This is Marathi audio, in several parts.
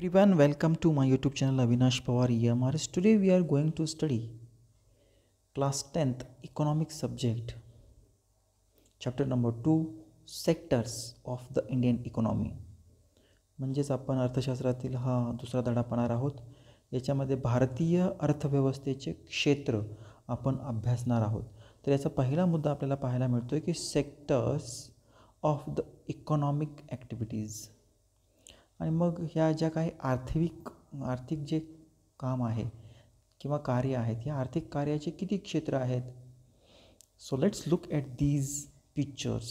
Everyone, welcome to my YouTube channel Avinash Pawar EMRS. Today we are going to study class 10th economic subject, chapter number 2, sectors of the Indian economy. म्हणजेच आपण अर्थशास्त्रातील हा दुसरा धडा पाहणार आहोत. याच्यामध्ये भारतीय अर्थव्यवस्थेचे क्षेत्र आपण अभ्यासणार आहोत. तर याचा पहिला मुद्दा आपल्याला पाहायला मिळतो आहे की sectors of the economic activities. आणि मग ह्या ज्या काही आर्थिक जे काम आहे किंवा कार्य आहेत, या आर्थिक कार्याचे किती क्षेत्र आहेत. So let's look at these pictures.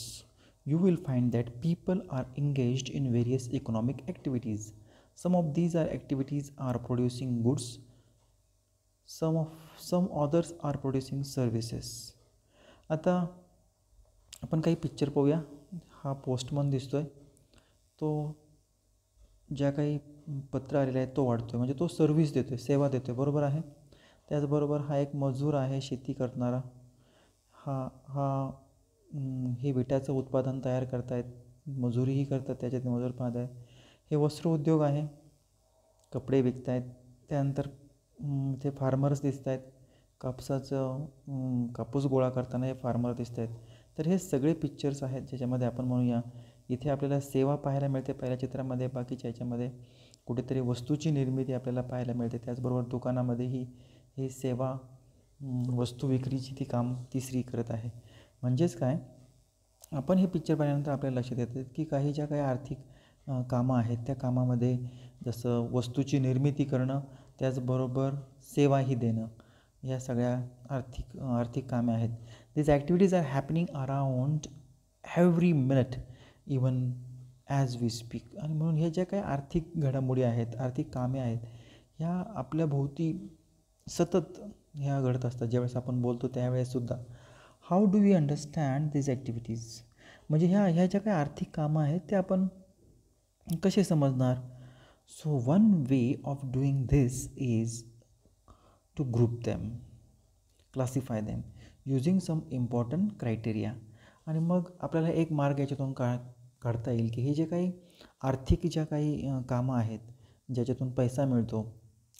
You will find that people are engaged in various economic activities. Some of these activities are producing goods. Some others are producing services. आता आपण काही पिक्चर पाहूया. हा पोस्टमन दिसतोय. तो ज्या काही पत्र आलेले आहेत तो वाढतोय, म्हणजे तो सर्व्हिस देतोय, सेवा देतोय, बरोबर आहे. त्याचबरोबर हा एक मजूर आहे, शेती करणारा. हे विट्याचं उत्पादन तयार करतायत, मजुरीही करतात, त्याच्यात मजूर पाहत आहेत. हे वस्त्र उद्योग आहे, कपडे विकत आहेत. त्यानंतर ते फार्मर्स दिसत आहेत, कापूस गोळा करताना हे फार्मर दिसत आहेत. तर हे सगळे पिक्चर्स आहेत ज्याच्यामध्ये आपण म्हणूया इथे आपल्याला सेवा पाहायला मिळते पहिल्या चित्रामध्ये. बाकीच्या याच्यामध्ये कुठेतरी वस्तूची निर्मिती आपल्याला पाहायला मिळते. त्याचबरोबर दुकानामध्येही हे सेवा वस्तू विक्रीची ती काम तिसरी करत आहे. म्हणजेच काय, आपण हे पिक्चर पाहिल्यानंतर आपल्याला लक्षात येतं की काही ज्या काही आर्थिक कामं आहेत त्या कामामध्ये जसं वस्तूची निर्मिती करणं, त्याचबरोबर सेवाही देणं, या सगळ्या आर्थिक कामे आहेत. These activities are happening around every minute even as we speak. आणि म्हणून ह्या ज्या काही आर्थिक घडामोडी आहेत, आर्थिक कामे आहेत, ह्या आपल्या भोवती सतत ह्या घडत असतात. ज्यावेळेस आपण बोलतो त्यावेळेससुद्धा. How do we understand these activities. म्हणजे ह्या ज्या काही आर्थिक कामं आहेत ते आपण कसे समजणार. So one way of doing this is to group them, classify them using some important criteria. आणि मग आपल्याला एक मार्ग याच्यातून काढता येईल की हे जे काही आर्थिक ज्या काही कामं आहेत ज्याच्यातून पैसा मिळतो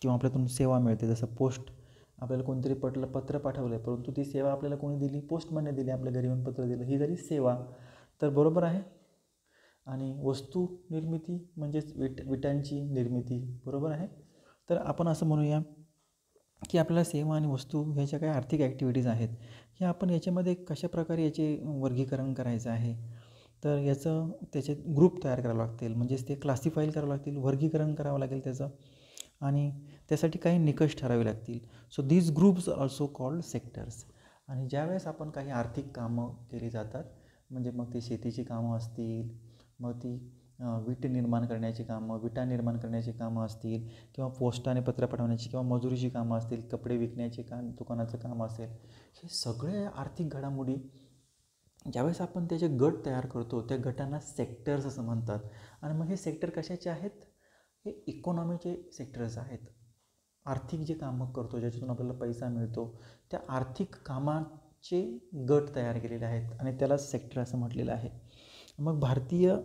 किंवा आपल्यातून सेवा मिळते. जसं पोस्ट, आपल्याला कोणतरी पत्र पाठवलं आहे, परंतु ती सेवा आपल्याला कोणी दिली, पोस्टमनने दिली, आपल्या घरी येऊन पत्र दिलं, ही झाली सेवा. तर बरोबर आहे. आणि वस्तू निर्मिती म्हणजेच विटांची निर्मिती, बरोबर आहे. तर आपण असं म्हणूया की आपल्याला सेवा आणि वस्तू ह्या ज्या काही आर्थिक ॲक्टिव्हिटीज आहेत ह्या आपण याच्यामध्ये कशाप्रकारे याचे वर्गीकरण करायचं आहे. तर त्याचे ग्रुप तयार करावं लागतील, म्हणजेच ते क्लासिफाय करावं लागतील, वर्गीकरण करावं लागेल त्याचं. आणि त्यासाठी काही निकष ठरावे लागतील. So these groups also called sectors. आणि ज्यावेळेस आपण काही आर्थिक कामं केली जातात, म्हणजे मग ती शेतीची कामं असतील, मग ती विटा निर्माण करण्याची कामं असतील, किंवा पोस्टाने पत्र पाठवण्याची किंवा मजुरीची कामं असतील, कपडे विकण्याचे काम, दुकानाचं काम असेल, हे सगळे आर्थिक घडामोडी ज्यावेळेस आपण त्याचे गट तयार करतो त्या गटांना सेक्टर्स असं म्हणतात. आणि मग हे सेक्टर कशाचे आहेत, हे इकॉनॉमीचे सेक्टर्स आहेत. आर्थिक जे कामं करतो ज्याच्यातून आपल्याला पैसा मिळतो त्या आर्थिक कामाचे गट तयार केलेले आहेत आणि त्याला सेक्टर असं म्हटलेलं आहे. मग भारतीय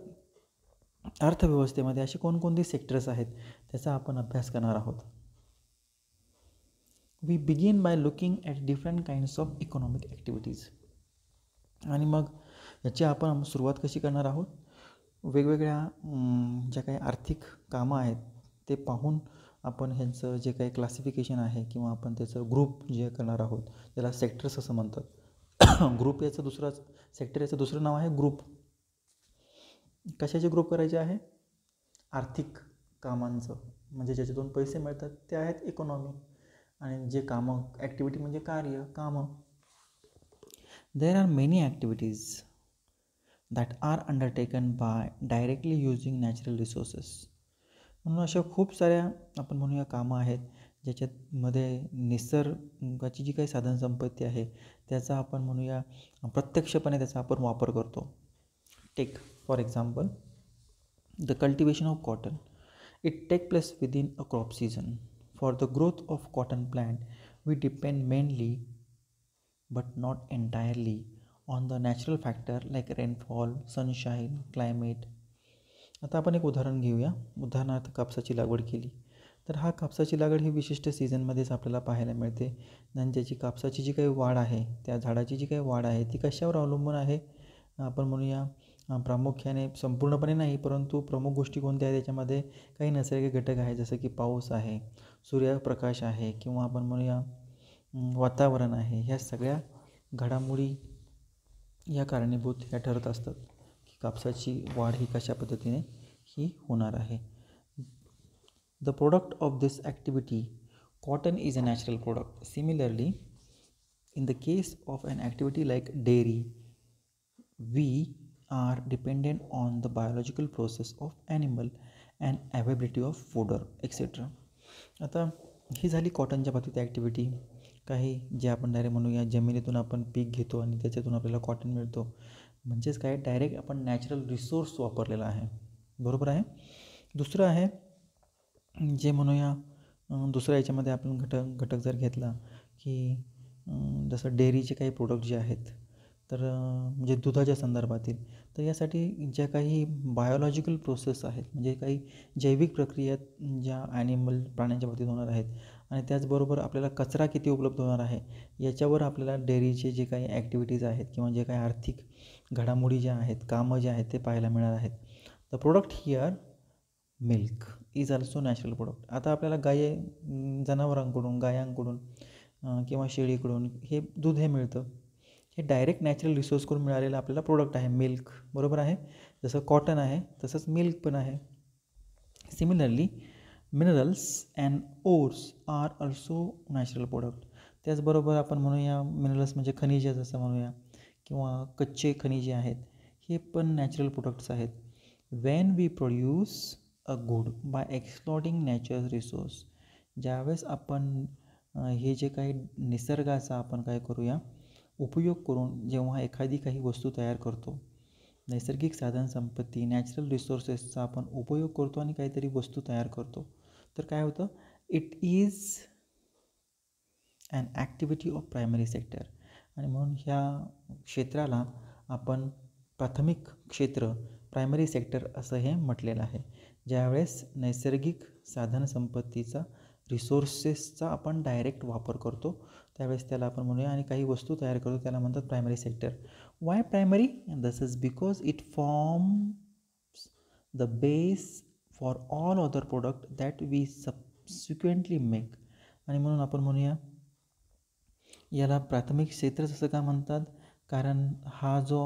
अर्थव्यवस्थेमध्ये असे कोणकोणते सेक्टर्स आहेत त्याचा आपण अभ्यास करणार आहोत. We begin by looking at different kinds of economic activities. आणि मग याची आपण सुरुवात कशी करणार आहोत, वेगवेगळ्या ज्या काही आर्थिक कामं आहेत ते पाहून आपण ह्यांचं जे काही क्लासिफिकेशन आहे किंवा आपण त्याचं ग्रुप जे करणार आहोत त्याला सेक्टर्स असं म्हणतात. ग्रुप सेक्टर याचं दुसरं नाव आहे ग्रुप. कशाचे ग्रुप करायचे आहे, आर्थिक कामांचं, म्हणजे ज्याच्यातून पैसे मिळतात ते आहेत इकॉनॉमी. आणि जे कामं, ॲक्टिव्हिटी म्हणजे कामं. There are many activities that are undertaken by directly using natural resources. म्हणून अशा खूप साऱ्या आपण म्हणूया कामं आहेत ज्याच्यामध्ये निसर्गाची जी काही साधनसंपत्ती आहे त्याचा आपण म्हणूया प्रत्यक्षपणे त्याचा आपण वापर करतो. Take for example the cultivation of cotton. It take place within a crop season. For the growth of cotton plant we depend mainly but not entirely on the natural factor like rainfall, sunshine, climate. आता आपण एक उदाहरण घेऊया. उदाहरणार्थ कापसाची लागवड केली तर हा कापसाची लागवड ही विशिष्ट सीझनमध्येच आपल्याला पाहायला मिळते आणि त्याची कापसाची जी काही वाढ आहे, त्या झाडाची जी काही वाढ आहे ती कशावर अवलंबून आहे? आपण म्हणूया प्रामुख्याने, संपूर्णपणे नाही, परंतु प्रमुख गोष्टी कोणत्या आहेत त्याच्यामध्ये? काही नैसर्गिक घटक आहे, जसं की पाऊस आहे, सूर्यप्रकाश आहे, किंवा आपण म्हणूया वातावरण आहे. ह्या सगळ्या घडामोडी या कारणीभूत ह्या ठरत असतात की कापसाची वाढ ही कशा पद्धतीने ही होणार आहे. The product of this activity, cotton is a natural product. Similarly, in the case of an activity like dairy, we are dependent on the biological process of animal and availability of fodder, etc. आता ही झाली कॉटनच्या बाबतीत ॲक्टिव्हिटी. काही जे आपण डायरेक्ट म्हणूया जमिनीतून आपण पीक घेतो आणि त्याच्यातून आपल्याला कॉटन मिळतो, म्हणजेच काय, डायरेक्ट आपण नॅचरल रिसोर्स वापरलेला आहे. बरोबर आहे. दुसरं आहे जे म्हणूया दुसऱ्या याच्यामध्ये आपण घटक जर घेतला की जसं डेअरीचे काही प्रोडक्ट जे आहेत, तर म्हणजे दुधाच्या संदर्भातील, तर यासाठी ज्या काही बायोलॉजिकल प्रोसेस आहेत, म्हणजे काही जैविक प्रक्रिया ज्या प्राण्यांच्या बाबतीत होणार आहेत, आणि त्याचबरोबर आपल्याला कचरा किती उपलब्ध होणार आहे याच्यावर आपल्याला डेअरीचे जे काही ॲक्टिव्हिटीज आहेत किंवा जे काही आर्थिक घडामोडी ज्या आहेत, कामं जे आहेत ते पाहायला मिळणार आहेत. The product here milk is also natural product. आता आपल्याला जनावरांकडून, गायांकडून किंवा शेळीकडून हे दूध हे मिळतं. हे डायरेक्ट नॅचरल रिसोर्सकडून मिळालेलं आपल्याला प्रोडक्ट आहे मिल्क. बरोबर आहे. जसं कॉटन आहे तसंच मिल्क पण आहे. Similarly minerals and ores are also natural product. त्याचबरोबर आपण म्हणूया मिनरल्स म्हणजे खनिजे जसं म्हणूया, किंवा कच्चे खनिजे आहेत, हे पण नॅचरल प्रोडक्ट्स आहेत. When we produce a good by exploiting natural resource, ज्यावेळेस आपण हे जे काही निसर्गाचा आपण काय करूया उपयोग करून जेव्हा एखादी काही वस्तू तयार करतो, नैसर्गिक साधन संपत्ती, नॅचरल रिसोर्सेसचा आपण उपयोग करतो आणि काहीतरी वस्तू तयार करतो, तर काय होतं, it is an activity of primary sector. आणि म्हणून ह्या क्षेत्राला आपण प्राथमिक क्षेत्र, प्रायमरी सेक्टर असं हे म्हटलेलं आहे. ज्यावेळेस नैसर्गिक साधनसंपत्तीचा, रिसोर्सेसचा आपण डायरेक्ट वापर करतो, त्यावेळेस त्याला आपण म्हणूया, आणि काही वस्तू तयार करतो, त्याला म्हणतात primary sector. Why primary? This is because it forms the base for all other product that we subsequently make. आणि म्हणून आपण म्हणूया याला प्राथमिक क्षेत्रच असं का म्हणतात? कारण हा जो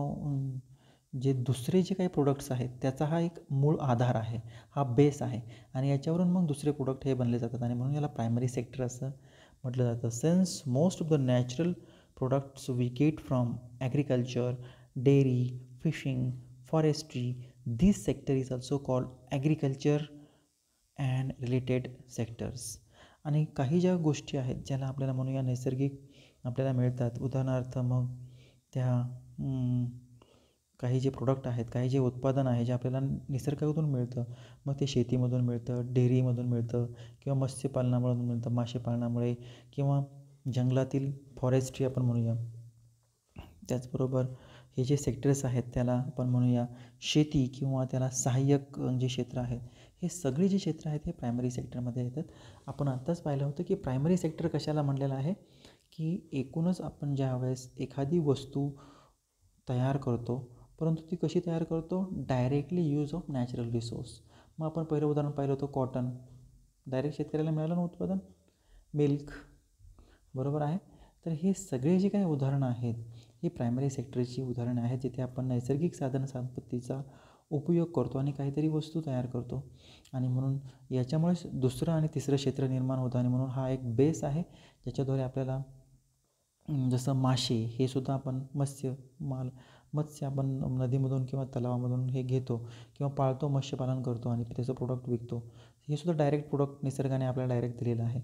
जे दुसरे जे काही प्रोडक्ट्स आहेत त्याचा हा एक मूळ आधार आहे, हा बेस आहे, आणि याच्यावरून मग दुसरे प्रोडक्ट हे बनले जातात, आणि म्हणून याला प्रायमरी सेक्टर असं म्हटलं जातं. Since most of the natural products we get from agriculture, dairy, fishing, forestry, this sector is also called agriculture and related sectors. आणि काही ज्या गोष्टी आहेत ज्याला आपल्याला म्हणूया नैसर्गिक आपल्याला मिळतात, उदाहरणार्थ मग त्या काही जे प्रोडक्ट आहेत, काही जे उत्पादन आहे जे आपल्याला निसर्गातून मिळतं, मग ते शेतीमधून मिळतं, डेअरीमधून मिळतं, किंवा मत्स्यपालनामधून मिळतं, मासेपालनामुळे, किंवा जंगलातील फॉरेस्ट्री आपण म्हणूया. त्याचबरोबर हे जे सेक्टर्स आहेत त्याला आपण म्हणूया शेती, किंवा त्याला सहाय्यक जे क्षेत्र आहेत, हे सगळे जे क्षेत्र आहेत हे प्रायमरी सेक्टरमध्ये येतात. आपण आत्ताच पाहिलं होतं की प्रायमरी सेक्टर कशाला म्हणलेलं आहे, की एकूणच आपण ज्यावेळेस एखादी वस्तू तयार करतो, परंतु ती कशी तयार करतो, directly use of natural resource. मग आपण पहिलं उदाहरण पाहिलं होतं कॉटन, डायरेक्ट शेतकऱ्याला मिळालं ना उत्पादन. मिल्क, बरोबर आहे. तर हे सगळे जे काही उदाहरणं आहेत ही प्रायमरी सेक्टरची उदाहरणं आहेत, जिथे आपण नैसर्गिक साधनसंपत्तीचा उपयोग करतो आणि काहीतरी वस्तू तयार करतो, आणि म्हणून याच्यामुळेच दुसरं आणि तिसरं क्षेत्र निर्माण होतं. आणि म्हणून हा एक बेस आहे ज्याच्याद्वारे आपल्याला, जसं मासे हे सुद्धा आपण मत्स्य आपण नदीमधून किंवा तलावामधून हे घेतो किंवा पाळतो, मत्स्यपालन करतो आणि त्याचं प्रोडक्ट विकतो. हे सुद्धा डायरेक्ट प्रोडक्ट निसर्गाने आपल्याला डायरेक्ट दिलेलं आहे.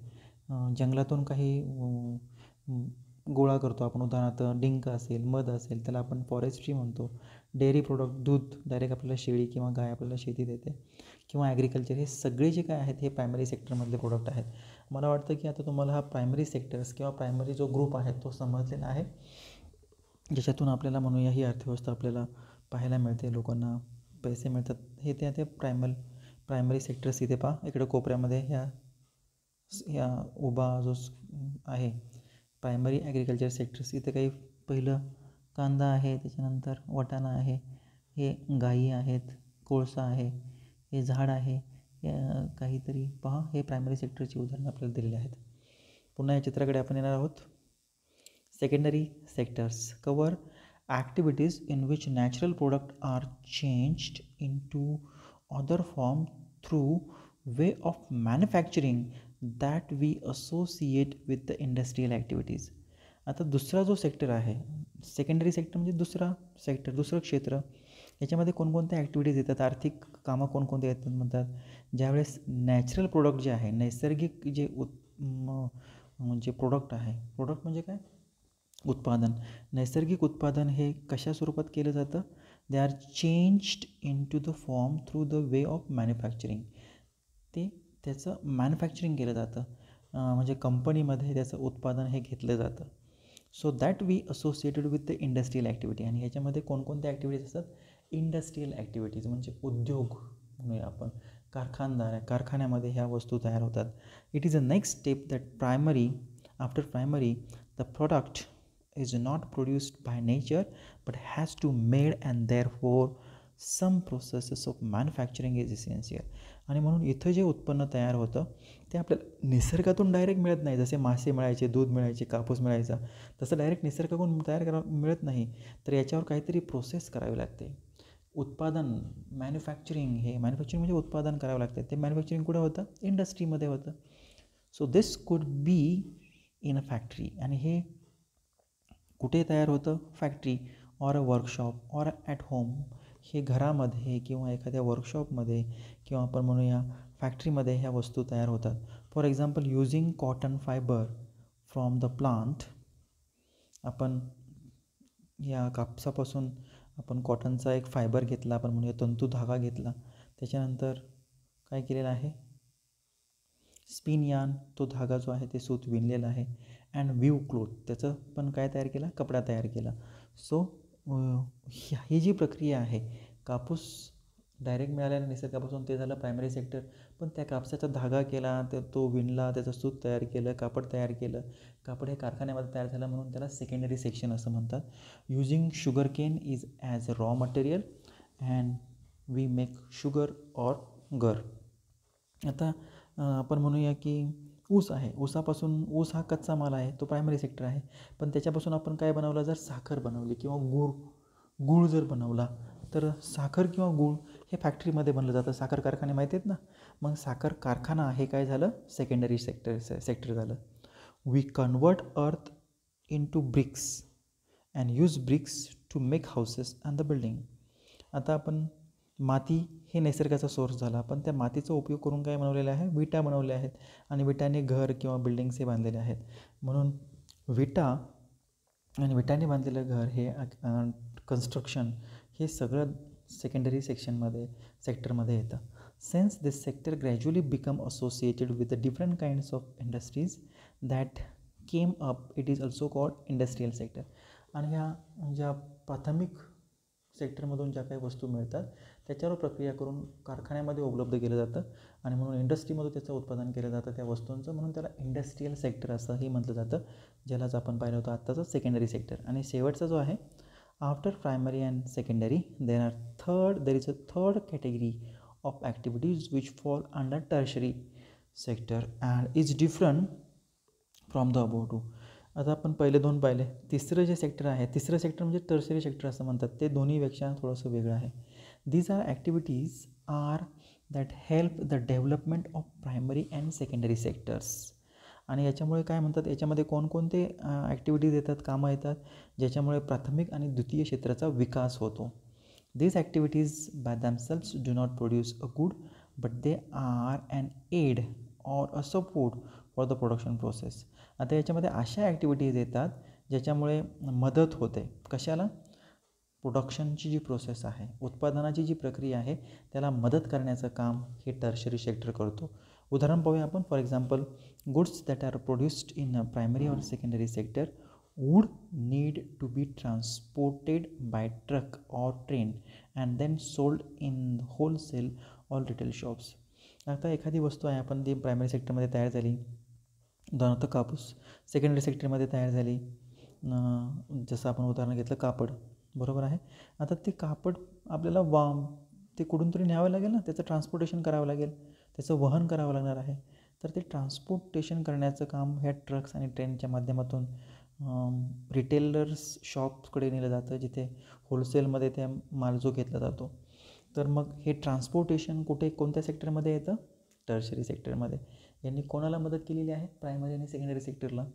जंगलातून काही गोळा करतो आपण, उदाहरणार्थ डिंक असेल, मध असेल, त्याला आपण फॉरेस्ट्री म्हणतो. डेअरी प्रोडक्ट, दूध डायरेक्ट आपल्याला शेळी किंवा गाय आपल्याला शेती देते, किंवा ॲग्रिकल्चर, हे सगळे जे काय आहेत हे प्रायमरी सेक्टरमधले प्रोडक्ट आहेत. मला वाटतं की आता तुम्हाला हा प्रायमरी सेक्टर्स किंवा प्रायमरी जो ग्रुप आहे तो समजलेला आहे, ज्याच्यातून आपल्याला म्हणूया ही अर्थव्यवस्था आपल्याला पाहायला मिळते, लोकांना पैसे मिळतात हे ते प्रायमरी सेक्टर्स इथे पहा इकडे कोपऱ्यामध्ये ह्या उभा जो आहे प्रायमरी ॲग्रिकल्चर सेक्टर्स. इथे काही पहिलं कांदा आहे, त्याच्यानंतर वाटाणा आहे, हे गाई आहेत, कोळसा आहे, हे झाड आहे, काहीतरी पहा हे प्रायमरी सेक्टरची उदाहरणं आपल्याला दिलेली आहेत. पुन्हा या चित्राकडे आपण येणार आहोत. Secondary sectors cover activities in which natural product are changed into other form through way of manufacturing that we associate with the industrial activities. आता दुसरा जो सेक्टर आहे सेकंडरी सेक्टर म्हणजे दुसरं क्षेत्र. याच्यामध्ये कोणकोणत्या ॲक्टिव्हिटीज येतात, आर्थिक कामं कोणकोणते येतात म्हणतात. ज्यावेळेस नॅचरल प्रोडक्ट जे आहे नैसर्गिक जे म्हणजे प्रोडक्ट आहे, प्रोडक्ट म्हणजे काय उत्पादन, नैसर्गिक उत्पादन हे कशा स्वरूपात केलं जातं, they are changed into the form through the way of manufacturing. त्याचं मॅन्युफॅक्चरिंग केलं जातं म्हणजे कंपनीमध्ये त्याचं उत्पादन हे घेतलं जातं. So that we associated with the industrial activity. आणि ह्याच्यामध्ये कोणकोणत्या ॲक्टिव्हिटीज असतात, इंडस्ट्रियल ॲक्टिव्हिटीज म्हणजे उद्योग म्हणूया आपण, कारखान्यामध्ये ह्या वस्तू तयार होतात. It is a next step that after primary the product is not produced by nature but has to made and therefore some processes of manufacturing is essential. आणि म्हणून इथं जे उत्पन्न तयार होतं ते आपल्याला निसर्गातून डायरेक्ट मिळत नाही. जसे मासे मिळायचे, दूध मिळायचे, कापूस मिळायचा, तसं डायरेक्ट निसर्गाकडून मिळत नाही. तर याच्यावर काहीतरी प्रोसेस करावी लागते. उत्पादन मॅन्युफॅक्चरिंग म्हणजे उत्पादन करावं लागतं. ते मॅन्युफॅक्चरिंग कुठं होतं, इंडस्ट्रीमध्ये होतं. So this could be in a factory. आणि हे कुठे तयार होतं, factory or a workshop or at home. हे घरामध्ये किंवा एखाद्या वर्कशॉपमध्ये किंवा आपण म्हणूया फॅक्टरीमध्ये ह्या वस्तू तयार होतात. For example using cotton fibre from the plant. आपण या कापसापासून आपण कॉटनचा एक फायबर घेतला, आपण म्हणूया तंतू धागा घेतला, त्याच्यानंतर काय केलेलं आहे, स्पिन यार्न, तो धागा जो आहे ते सूत विणलेला आहे. अँड व्ह्यू क्लोथ, त्याचं पण काय तयार केला, कपडा तयार केला. सो ही जी प्रक्रिया आहे, कापूस डायरेक्ट मिळाल्याने निसर्गापासून ते झालं प्रायमरी सेक्टर. पण त्या कापसाचा धागा केला, तो विणला, त्याचं सूत तयार केलं, कापड तयार केलं, कापड हे कारखान्यामध्ये तयार झालं म्हणून त्याला सेकंडरी सेक्शन असं म्हणतात. Using sugar cane is as a raw material and we make sugar or gur. आता आपण म्हणूया की ऊस आहे, ऊस हा कच्चा माल आहे, तो प्रायमरी सेक्टर आहे. पण त्याच्यापासून आपण काय बनवलं, जर साखर बनवली किंवा गूळ जर बनवला, तर साखर किंवा गूळ हे फॅक्टरीमध्ये बनलं जातं. साखर कारखाने माहिती आहेत ना. मग साखर कारखाना हे काय झालं, सेकंडरी सेक्टर झालं. We convert earth into bricks and use bricks to make houses and the building. आता आपण माती हे निसर्गाचा सोर्स झाला, पण त्या मातीचा उपयोग करून काय बनवलेलं आहे, विटा बनवल्या आहेत आणि विटाने घर किंवा बिल्डिंग्स हे बांधलेले आहेत. म्हणून विटा आणि विटाने बांधलेलं घर हे कन्स्ट्रक्शन हे सगळं सेकंडरी सेक्टरमध्ये येतं. Since this sector gradually become associated with the different kinds of industries that came up, it is also called industrial sector. आणि ह्या ज्या प्राथमिक सेक्टरमधून ज्या काही वस्तू मिळतात त्याच्यावर प्रक्रिया करून कारखान्यामध्ये उपलब्ध केलं जातं आणि म्हणून इंडस्ट्रीमधून त्याचं उत्पादन केलं जातं त्या वस्तूंचं, म्हणून त्याला इंडस्ट्रियल सेक्टर असंही म्हटलं जातं, ज्यालाच आपण पाहिलं होतं आत्ताचं सेकंडरी सेक्टर. आणि शेवटचा जो आहे, after primary and secondary there is a third category of activities which fall under tertiary sector and is different from the above two. आता आपण पहिले दोन पाहिले, तिसरं सेक्टर म्हणजे टर्शरी सेक्टर असं म्हणतात, ते दोन्हीपेक्षा थोडंसं वेगळं आहे. These are activities are that help the development of primary and secondary sectors. आणि याच्यामुळे काय म्हणतात, याच्यामध्ये कोणकोणते ॲक्टिव्हिटीज येतात, कामं येतात, ज्याच्यामुळे प्राथमिक आणि द्वितीय क्षेत्राचा विकास होतो. These activities by themselves do not produce a good but they are an aid or a support for the production process. आता याच्यामध्ये अशा ॲक्टिव्हिटीज येतात ज्याच्यामुळे मदत होते, कशाला, प्रोडक्शनची जी प्रोसेस आहे, उत्पादनाची जी प्रक्रिया आहे त्याला मदत करण्याचं काम हे टर्शरी सेक्टर करतो. उदाहरण पाहूया आपण. For example, goods that are produced in primary or secondary sector would need to be transported by truck or train and then sold in wholesale or retail shops. आता एखादी वस्तू आहे आपण ती प्रायमरी सेक्टरमध्ये तयार झाली, उदाहरणार्थ कापूस, सेकंडरी सेक्टरमध्ये तयार झाली, जसं आपण उदाहरण घेतलं कापड, बरोबर आहे. आता ते कापड आपल्याला ते कुठून तरी न्यावं लागेल ना, त्याचं ट्रान्सपोर्टेशन करावं लागेल, त्याचं वहन करावं लागणार आहे. तर ते ट्रान्सपोर्टेशन करण्याचं काम ह्या ट्रक्स आणि ट्रेनच्या माध्यमातून रिटेलर्स शॉप्सकडे नेलं जातं, जिथे होलसेलमध्ये त्या माल जो घेतला जातो. तर मग हे ट्रान्सपोर्टेशन कोणत्या सेक्टरमध्ये येतं? टर्शरी सेक्टरमध्ये. यांनी कोणाला मदत केलेली आहे? प्रायमरी आणि सेकंडरी सेक्टरला.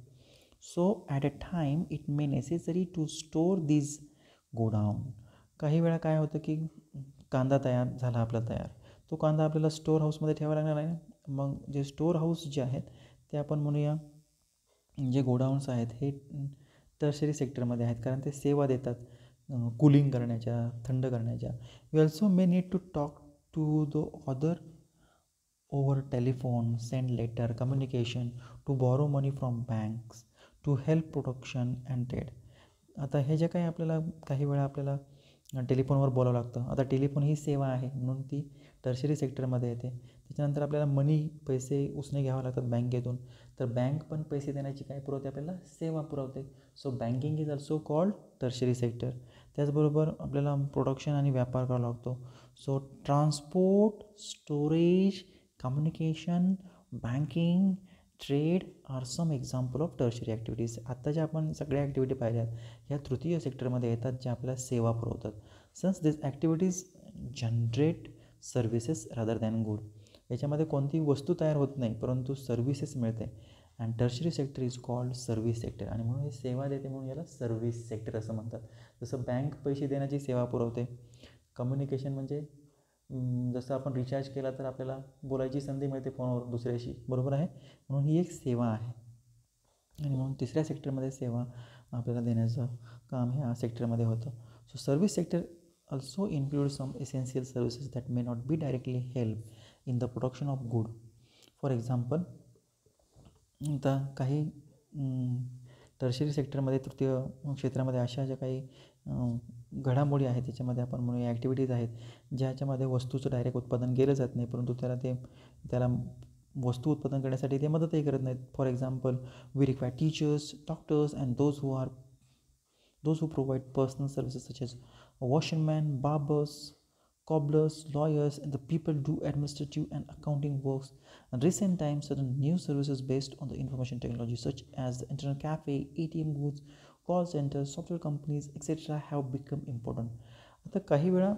So at a time it may necessary to store these godown. काही वेळा काय होतं की कांदा झाला आपला तयार, तो कांदा आपल्याला स्टोअर हाऊसमध्ये ठेवावा लागणार आहे. मग जे स्टोअर हाऊस जे आहेत ते आपण म्हणूया, जे गोडाऊन्स आहेत हे टर्शरी सेक्टरमध्ये आहेत, कारण ते सेवा देतात कूलिंग करण्याच्या, थंड करण्याच्या. We also may need to talk to the other over telephone, send letter, communication, to borrow money from banks, to help production and trade. आता हे जे काही आपल्याला काही वेळा आपल्याला टेलिफोनवर बोलावं लागतं. आता टेलिफोन ही सेवा आहे म्हणून ती टर्शरी सेक्टरमध्ये येते. त्याच्यानंतर आपल्याला पैसे उसने घ्यावं लागतात बँकेतून, तर बँक पण पैसे देण्याची काय पुरवते? आपल्याला सेवा पुरवते. So banking is also called tertiary sector. त्याचबरोबर आपल्याला प्रोडक्शन आणि व्यापार करावा लागतो. So transport, storage, communication, banking, trade are some example of tertiary activities. आत्ता ज्या आपण सगळ्या ॲक्टिव्हिटी पाहिल्यात ह्या तृतीय सेक्टरमध्ये येतात, ज्या आपल्याला सेवा पुरवतात. Since this activities generate services rather than good. याच्यामध्ये कोणतीही वस्तू तयार होत नाही, परंतु सर्व्हिसेस मिळते. And tertiary sector is called service sector. आणि म्हणून हे सेवा देते म्हणून याला सर्व्हिस सेक्टर असं म्हणतात. जसं बँक पैसे देण्याची सेवा पुरवते. कम्युनिकेशन म्हणजे जसं आपण रिचार्ज केला तर आपल्याला बोलायची संधी मिळते फोनवर दुसऱ्याशी, बरोबर आहे. म्हणून ही एक सेवा आहे. आणि म्हणून तिसऱ्या सेक्टरमध्ये सेवा आपल्याला देण्याचं काम ह्या सेक्टरमध्ये होतं. So service sector also includes some essential services that may not be directly help in the production of good. For example, आता काही टर्शरी सेक्टरमध्ये, तृतीय क्षेत्रामध्ये अशा ज्या काही घडामोडी आहेत त्याच्यामध्ये आपण म्हणूया ॲक्टिव्हिटीज आहेत, ज्याच्यामध्ये वस्तूचं डायरेक्ट उत्पादन केलं जात नाही, परंतु त्याला वस्तू उत्पादन करण्यासाठी ते मदतही करत नाहीत. For example, we require teachers, doctors and those who provide personal services such as washermen, barbers, cobblers, lawyers, and the people do administrative and accounting works. In recent times, certain new services based on the information technology such as the internet cafe, ATM booths, call centers, software companies, etc. have become important. आता काही वेळा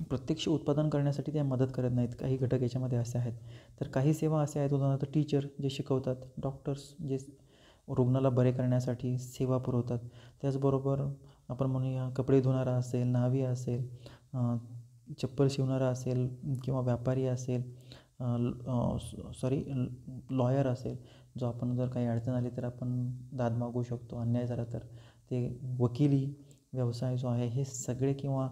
प्रत्यक्ष उत्पादन करण्यासाठी त्या मदत करत नाहीत. काही घटक याच्यामध्ये असे आहेत. तर काही सेवा असे आहेत, उदाहरणार्थ टीचर जे शिकवतात, डॉक्टर्स जे रुग्णाला बरे करण्यासाठी सेवा पुरवतात. त्याचबरोबर आपण म्हणूया कपडे धुणारा असेल, न्हावी असेल, चप्पल शिवणारा असेल किंवा व्यापारी असेल, लॉयर असेल, जो आपण जर काही अडचण आली तर आपण दाद मागू शकतो, अन्याय झाला तर. ते वकिली व्यवसाय जो आहे हे सगळे, किंवा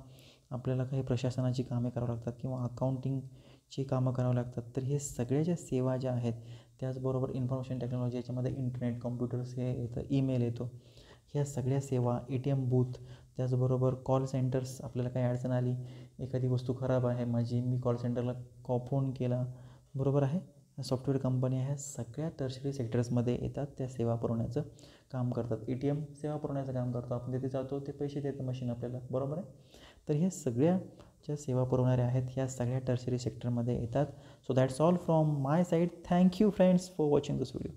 आपल्याला काही प्रशासनाची कामे करावी लागतात किंवा अकाउंटिंगची कामं करावी लागतात. तर हे सगळ्या ज्या सेवा ज्या आहेत, त्याचबरोबर इन्फॉर्मेशन टेक्नॉलॉजी, याच्यामध्ये इंटरनेट, कॉम्प्युटर्स हे येतं, ईमेल येतो, ह्या सगळ्या सेवा, ATM बूथ, त्याचबरोबर कॉल सेंटर्स. आपल्याला काही अडचण आली, एखादी वस्तू खराब आहे माझी, मी कॉल सेंटरला फोन केला, बरोबर आहे. सॉफ्टवेअर कंपनी ह्या सगळ्या टर्शरी सेक्टर्समध्ये येतात, त्या सेवा पुरवण्याचं काम करतात. ATM सेवा पुरवण्याचं काम करतो. आपण तिथे जातो, ते पैसे देतं मशीन आपल्याला, बरोबर आहे. तर ह्या सगळ्या ज्या सेवा पुरवणाऱ्या आहेत ह्या सगळ्या टर्शरी सेक्टरमध्ये येतात. So that's all from my side. Thank you friends for watching this video.